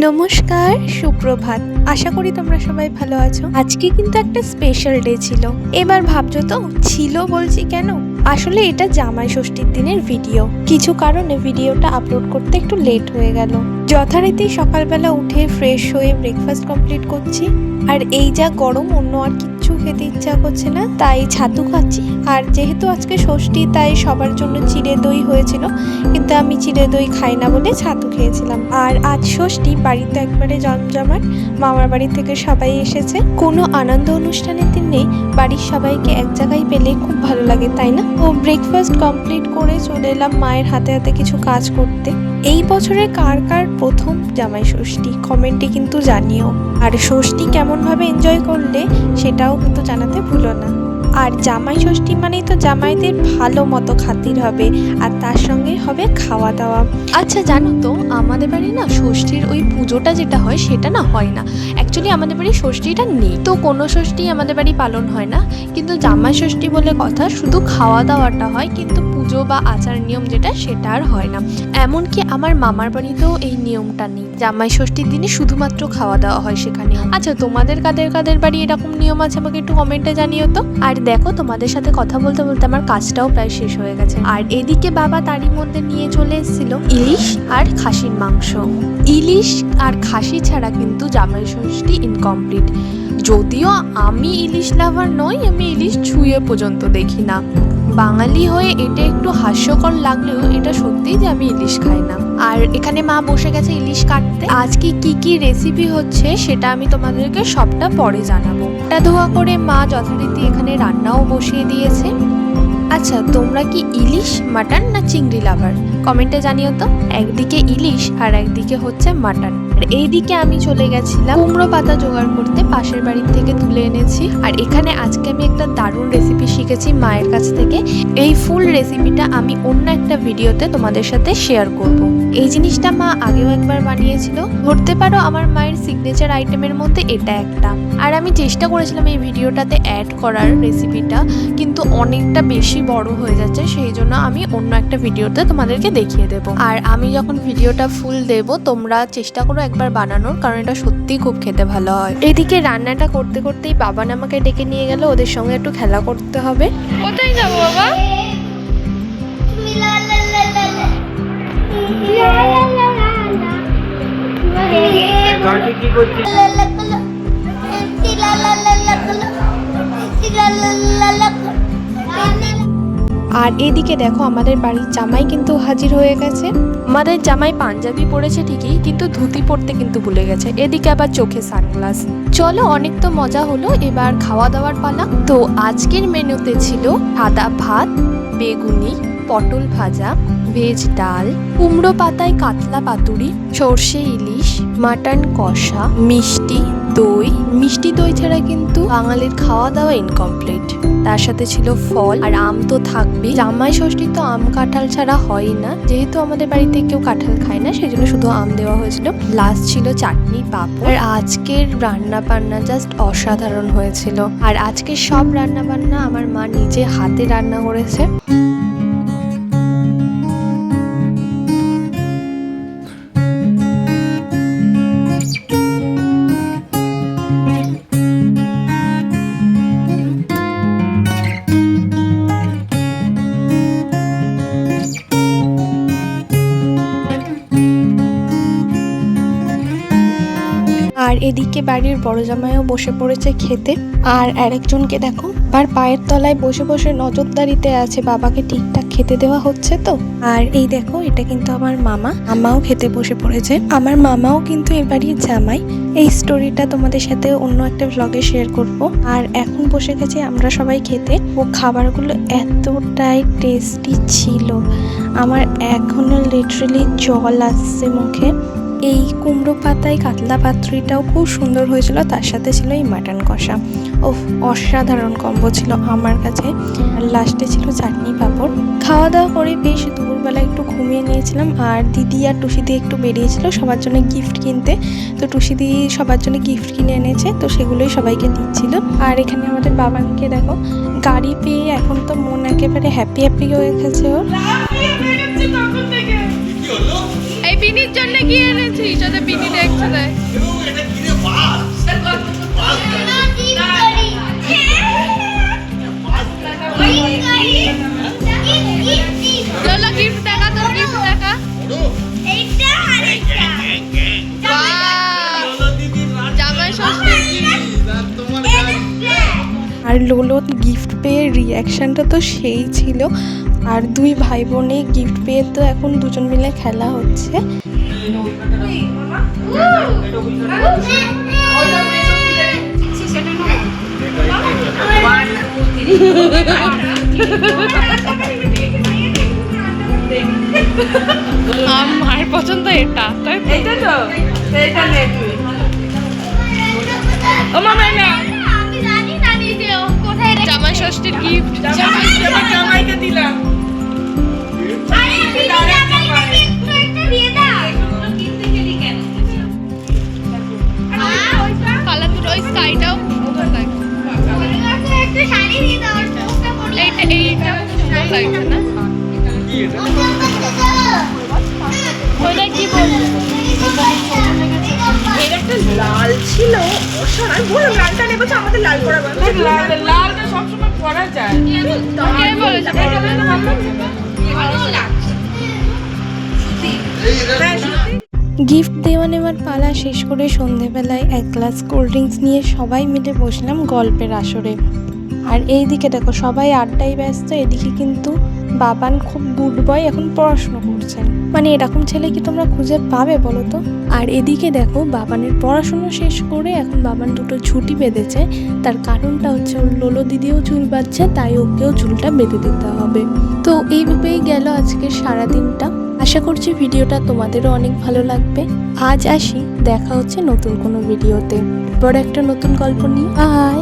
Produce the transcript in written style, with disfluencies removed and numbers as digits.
নমস্কার, সুপ্রভাত। আশা করি তোমরা সবাই ভালো আছো। আজকে কিন্তু একটা স্পেশাল ডে ছিল। এবার ভাবছো তো ছিল বলছি কেন? আসলে এটা জামাই ষষ্ঠীর দিনের ভিডিও। কিছু কারণে ভিডিওটা আপলোড করতে একটু লেট হয়ে গেল। যথারীতি সকালবেলা উঠে ফ্রেশ হয়ে ব্রেকফাস্ট কমপ্লিট করছি। আর এই যা গরম, অন্য আর কিচ্ছু খেতে ইচ্ছা করছে না, তাই ছাতু খাচ্ছি। আর যেহেতু আজকে ষষ্ঠী, তাই সবার জন্য চিড়ে দই হয়েছিল, কিন্তু আমি চিড়ে দই খাই না বলে ছাতু খেয়েছিলাম। আর আজ ষষ্ঠী, বাড়িতে একবারে জমজমাট। মামার বাড়ি থেকে সবাই এসেছে। কোনো আনন্দ অনুষ্ঠানের দিনে বাড়ির সবাইকে এক জায়গায় পেলে খুব ভালো লাগে, তাই না? ও ব্রেকফাস্ট কমপ্লিট করে চলে এলাম মায়ের হাতে হাতে কিছু কাজ করতে। এই বছরে কার কার প্রথম জামাই ষষ্ঠী কমেন্টে কিন্তু জানিও। আর ষষ্ঠী কেমনভাবে এনজয় করলে সেটাও কিন্তু জানাতে ভুলো না। আর জামাই ষষ্ঠী মানেই তো জামাইদের ভালো মতো খাতির হবে, আর তার সঙ্গে হবে খাওয়া দাওয়া। আচ্ছা, জানো তো আমাদের বাড়ি না ষষ্ঠীর ওই পুজোটা যেটা হয় সেটা না হয় না। অ্যাকচুয়ালি আমাদের বাড়ি ষষ্ঠীটা নেই, তো কোনো ষষ্ঠী আমাদের বাড়ি পালন হয় না। কিন্তু জামাই ষষ্ঠী বলে কথা, শুধু খাওয়া দাওয়াটা হয়, কিন্তু পুজো বা আচার নিয়ম যেটা সেটা আর হয় না। এমনকি আমার মামার বাড়িতেও এই নিয়মটা নেই। জামাই ষষ্ঠীর দিনে শুধুমাত্র খাওয়া দাওয়া হয় সেখানে। আচ্ছা, তোমাদের কাদের কাদের বাড়ি এরকম নিয়ম আছে আমাকে একটু কমেন্টে জানিও তো। আর দেখো, তোমাদের সাথে কথা বলতে বলতে আমার কাজটাও প্রায় শেষ হয়ে গেছে। আর এদিকে বাবা তারই মধ্যে নিয়ে চলে এসেছিল ইলিশ আর খাসির মাংস। ইলিশ আর খাসি ছাড়া কিন্তু জামাই ষষ্ঠী ইনকমপ্লিট। যদিও আমি ইলিশ লাভার নই, আমি ইলিশ ছুঁয়ে পর্যন্ত দেখি না। বাঙালি হয়ে এটা একটু হাস্যকর লাগলেও এটা সত্যিই যে আমি ইলিশ খাই না। আর এখানে মা বসে গেছে ইলিশ কাটতে। আজকে কি কি রেসিপি হচ্ছে সেটা আমি তোমাদেরকে সবটা পরে জানাবো। এটা ধোয়া করে মা যথারীতি এখানে রান্নাও বসিয়ে দিয়েছে। আচ্ছা, তোমরা কি ইলিশ, মাটন না চিংড়ি লাভার? কমেন্টে জানিও তো। একদিকে ইলিশ আর একদিকে হচ্ছে মাটন। আর এইদিকে আমি চলে গেছিলাম কুমড়ো পাতা জোগাড় করতে, পাশের বাড়ির থেকে তুলে এনেছি। আর এখানে আজকে আমি একটা দারুণ রেসিপি শিখেছি মায়ের কাছ থেকে। এই ফুল রেসিপিটা আমি অন্য একটা ভিডিওতে তোমাদের সাথে শেয়ার করব। এই জিনিসটা মা আগেও একবার বানিয়েছিল। ধরতে পারো আমার মায়ের সিগনেচার আইটেমের মধ্যে এটা একটা। আর আমি চেষ্টা করেছিলাম এই ভিডিওটাতে অ্যাড করার রেসিপিটা, কিন্তু অনেকটা বেশি বড় হয়ে যাচ্ছে, সেই জন্য আমি অন্য একটা ভিডিওতে তোমাদেরকে দেখিয়ে দেবো। আর আমি যখন ভিডিওটা ফুল দেব, তোমরা চেষ্টা করো একবার বানানোর, কারণ এটা সত্যিই খুব খেতে ভালো হয়। এদিকে রান্নাটা করতে করতেই বাবান আমাকে ডেকে নিয়ে গেল, ওদের সঙ্গে একটু খেলা করতে হবে। কোথায় যাবো বাবা? কি করছিস? আর এদিকে দেখো, আমাদের বাড়ির জামাই কিন্তু হাজির হয়ে গেছে। আমাদের জামাই পাঞ্জাবি পরেছে ঠিকই, কিন্তু ধুতি পরতে কিন্তু ভুলে গেছে। এদিকে আবার চোখে সানগ্লাস। চলো, অনেক তো মজা হলো, এবার খাওয়া দাওয়ার পালা। তো আজকের মেনুতে ছিল সাদা ভাত, বেগুনি, পটল ভাজা, ভেজ ডাল, কুমড়ো পাতায় কাতলা পাতুরি, সর্ষে ইলিশ, মাটন কষা, মিষ্টি দই। মিষ্টি দই ছাড়া কিন্তু বাঙালির খাওয়া দাওয়া ইনকমপ্লিট। তার সাথে ছিল ফল, আর আম তো থাকবেই। জামাই ষষ্ঠী তো আম কাঁঠাল ছাড়া হয় না, যেহেতু আমাদের বাড়িতে কেউ কাঁঠাল খায় না, সেই জন্য শুধু আম দেওয়া হয়েছিল। লাস্ট ছিল চাটনি, পাঁপড়। আর আজকের রান্না বান্না জাস্ট অসাধারণ হয়েছিল। আর আজকের সব রান্না বান্না আমার মা নিজে হাতে রান্না করেছে। আর এদিকে বাড়ির বড় জামাইও বসে পড়েছে খেতে। আর আরেকজনকে দেখো, আর পায়ের তলায় বসে বসে নজরদারিতে আছে, বাবাকে ঠিকঠাক খেতে দেওয়া হচ্ছে তো। আর এই দেখো, এটা কিন্তু আমার মামা। মামাও খেতে বসে পড়েছে। আমার মামাও কিন্তু এ বাড়ির জামাই। এই স্টোরিটা তোমাদের সাথে অন্য একটা ব্লগে শেয়ার করব। আর এখন বসে গেছি আমরা সবাই খেতে। ও খাবারগুলো এতটাই টেস্টি ছিল, আমার এখনো লিটারালি জল আসছে মুখে। এই কুমড়ো পাতায় কাতলা পাতুরিটাও খুব সুন্দর হয়েছিল, তার সাথে ছিল এই মাটন কষা। ও অসাধারণ কম্বো ছিল আমার কাছে। আর লাস্টে ছিল চাটনি, পাঁপড়। খাওয়া দাওয়া করে বেশ দুপুরবেলা একটু ঘুমিয়ে নিয়েছিলাম। আর দিদি আর টুসিদি একটু বেরিয়েছিল সবার জন্য গিফট কিনতে। তো টুসিদি সবার জন্য গিফট কিনে এনেছে, তো সেগুলোই সবাইকে দিচ্ছিল। আর এখানে আমাদের বাবানকে দেখো, গাড়ি পেয়ে এখন তো মন একেবারে হ্যাপি হয়ে গেছে ওর। এই বিনির জন্য কি এনেছিস? ওদের বিনি দেখছে দেখ। লোলো গিফট দেখা, তোর গিফট দেখা। জামাই ষষ্ঠীর আর লোলো গিফট পেয়ে রিয়াকশনটা তো সেই ছিল। আর দুই ভাই বোনে গিফট পেয়ে তো এখন দুজন মিলে খেলা হচ্ছে। মায়ের পছন্দ এটা, তাই তো? এইটা তো এইটা নে তুই। ও মামা না জামাই ষষ্ঠীর গিফট। জামাইকে দিলাম। কালার ওই স্কাইটাও সুন্দর লাগছে। এইটা সুন্দর লাগছে না? ওইটা কি বলবো? এর একটা লাল ছিল অসাধারণ। আমি বললাম লালটা নেবো, আমাদের লাল করা লালটা সবসময় পরা যায়। কে বলেছে? গিফট দেওয়া নেওয়ার পালা শেষ করে সন্ধেবেলায় এক গ্লাস কোল্ড ড্রিঙ্কস নিয়ে সবাই মিলে বসলাম গল্পের আসরে। আর এইদিকে দেখো সবাই আড্ডায় ব্যস্ত। এদিকে কিন্তু বাবান খুব গুড বয়, এখন পড়াশুনো করছেন। মানে এরকম ছেলে কি তোমরা খুঁজে পাবে বলো তো? আর এদিকে দেখো বাবানের পড়াশুনো শেষ করে এখন বাবান দুটো ছুটি বেঁধেছে। তার কারণটা হচ্ছে ওর লোলো দিদিও চুল বাঁধছে, তাই ওকেও চুলটা বেঁধে দিতে হবে। তো এইভাবেই গেল আজকের সারাদিনটা। আশা করছি ভিডিওটা তোমাদেরও অনেক ভালো লাগবে। আজ আসি, দেখা হচ্ছে নতুন কোনো ভিডিওতে, বড় একটা নতুন গল্প নিয়ে। বাই।